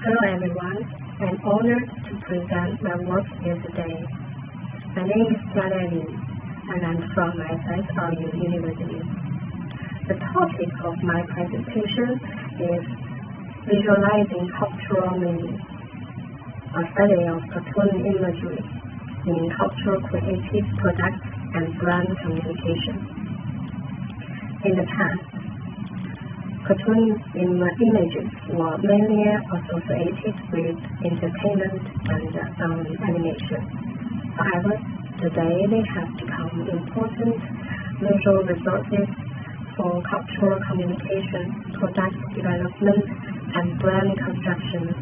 Hello everyone, I'm honored to present my work here today. My name is Mayusoh and I'm from SSRU University. The topic of my presentation is Visualizing Cultural Meaning, a study of cartoon imagery in cultural creative products and brand communication. In the past, cartoon images were mainly associated with entertainment and animation. However, today they have become important visual resources for cultural communication, product development, and brand construction.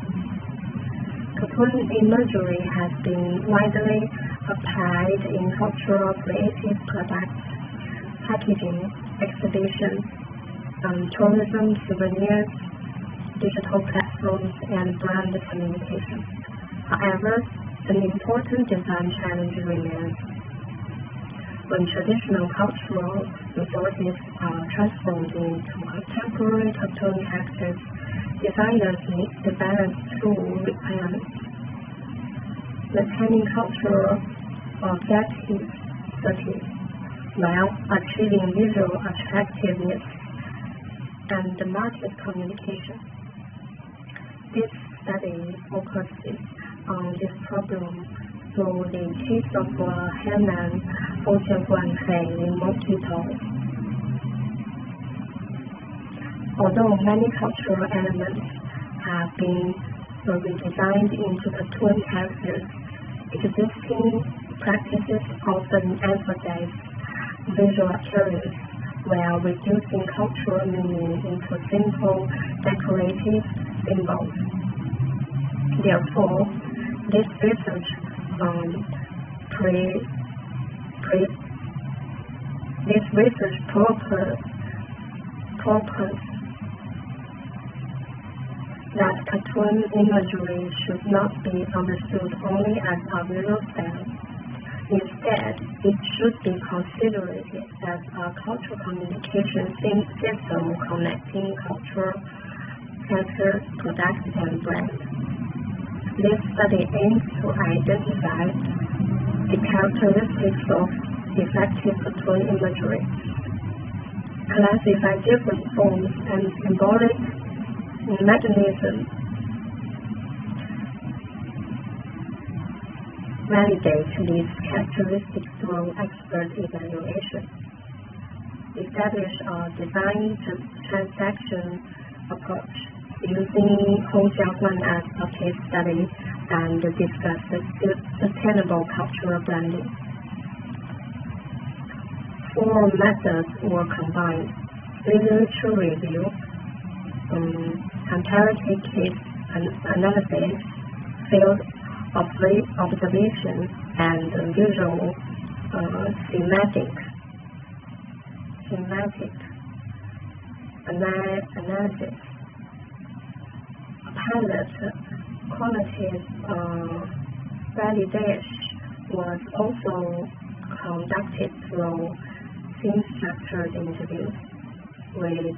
Cartoon imagery has been widely applied in cultural creative products, packaging, exhibition, tourism, souvenirs, digital platforms, and brand communication. However, an important design challenge remains. When traditional cultural resources are transformed into contemporary cartoon characters, designers need to balance two requirements: maintaining cultural authenticity while achieving visual attractiveness and market communication. This study focuses on this problem through the case of Henan Puntien mosquito. Although many cultural elements have been redesigned into cartoon characters, existing practices often emphasize visual appearance while reducing cultural meaning into simple decorative symbols. Therefore, this research purpose that cartoon imagery should not be understood only as a visual style. Instead, it should be considered as a cultural communication system connecting cultural characters, products, and brands. This study aims to identify the characteristics of effective cartoon imagery, classify different forms and symbolic mechanisms, validate these characteristics through expert evaluation, establish a design transaction approach using Hongxiaoguan as a case study, and discuss sustainable cultural branding. Four methods were combined: literature review, comparative case analysis, field observation, and visual thematic analysis. A pilot qualitative validation was also conducted through scene-structured interviews with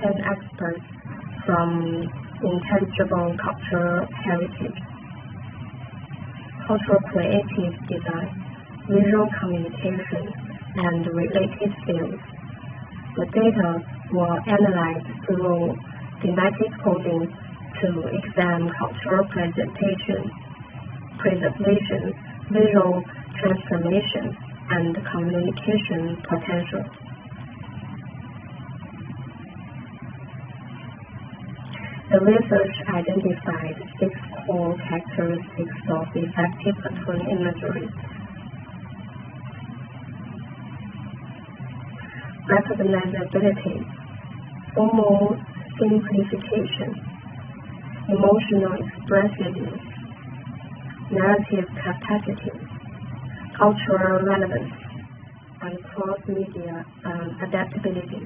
10 experts from intangible cultural heritage, cultural creative design, visual communication, and related fields. The data were analyzed through thematic coding to examine cultural preservation, visual transformation, and communication potential. The research identified 6 core characteristics of effective cartoon imagery: recognizability, formal simplification, emotional expressiveness, narrative capacity, cultural relevance, and cross-media adaptability.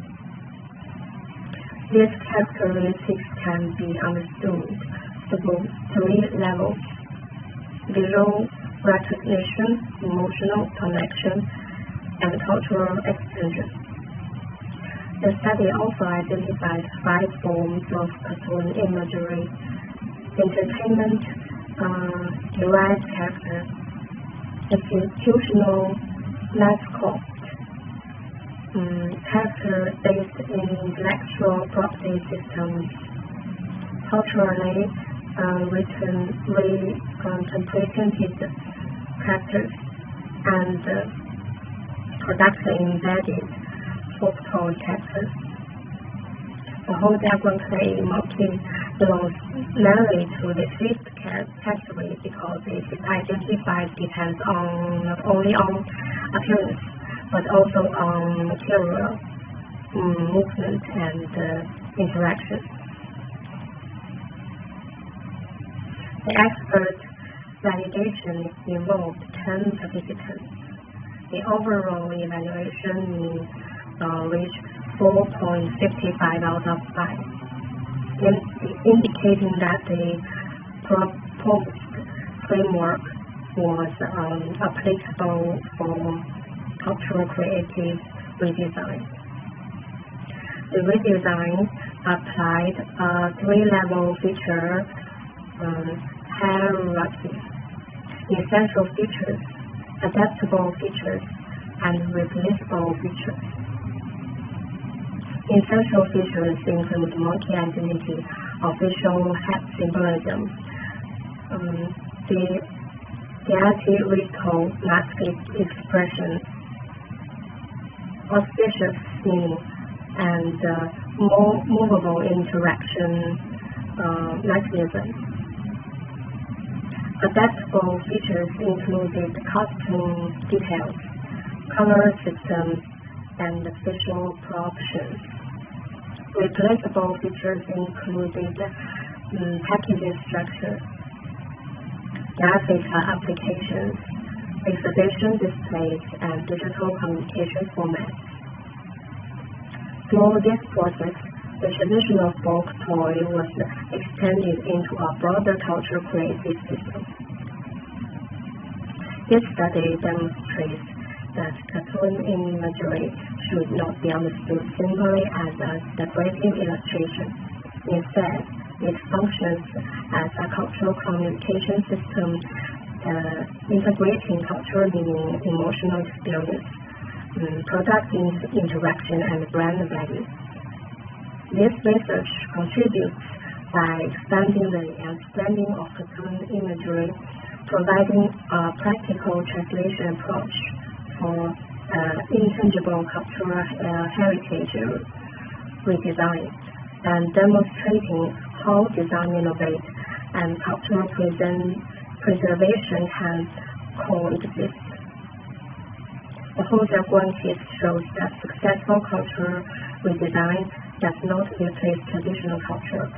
These characteristics can be understood through 3 levels: visual recognition, emotional connection, and cultural extension. The study also identified 5 forms of cartoon imagery: entertainment, derived character, institutional mascot, character based in intellectual property systems, culturally represented characters, and productly embedded folklore characters. The whole diagram clay mostly belongs mainly to the fifth category because it depends not only on appearance but also on material, movement, and interaction. The expert validation involved 10 participants. The overall evaluation reached 4.55 out of 5, indicating that the proposed framework was applicable for cultural creative redesign. The redesign applied a three-level feature hierarchy: essential features, adaptable features, and replaceable features. Essential features include multi-identity, official head symbolism, the theatrical mask expression, auspicious meaning, and movable interaction mechanism. Adaptable features included costume details, color systems, and visual options. Replaceable features included packaging structure, graphic applications, exhibition displays, and digital communication formats. Through this process, the traditional folk toy was extended into a broader cultural creative system. This study demonstrates that cartoon imagery should not be understood simply as a decorative illustration. Instead, it functions as a cultural communication system, integrating cultural meaning, emotional experience, product interaction, and brand value. This research contributes by expanding the understanding of cartoon imagery, providing a practical translation approach for intangible cultural heritage redesign, and demonstrating how design innovate and cultural preservation can coexist. The whole diagram case shows that successful cultural redesign does not replace traditional culture,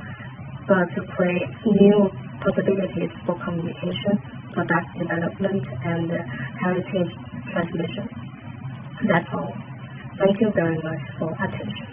but to create new possibilities for communication, product development, and heritage transmission. That's all. Thank you very much for attention.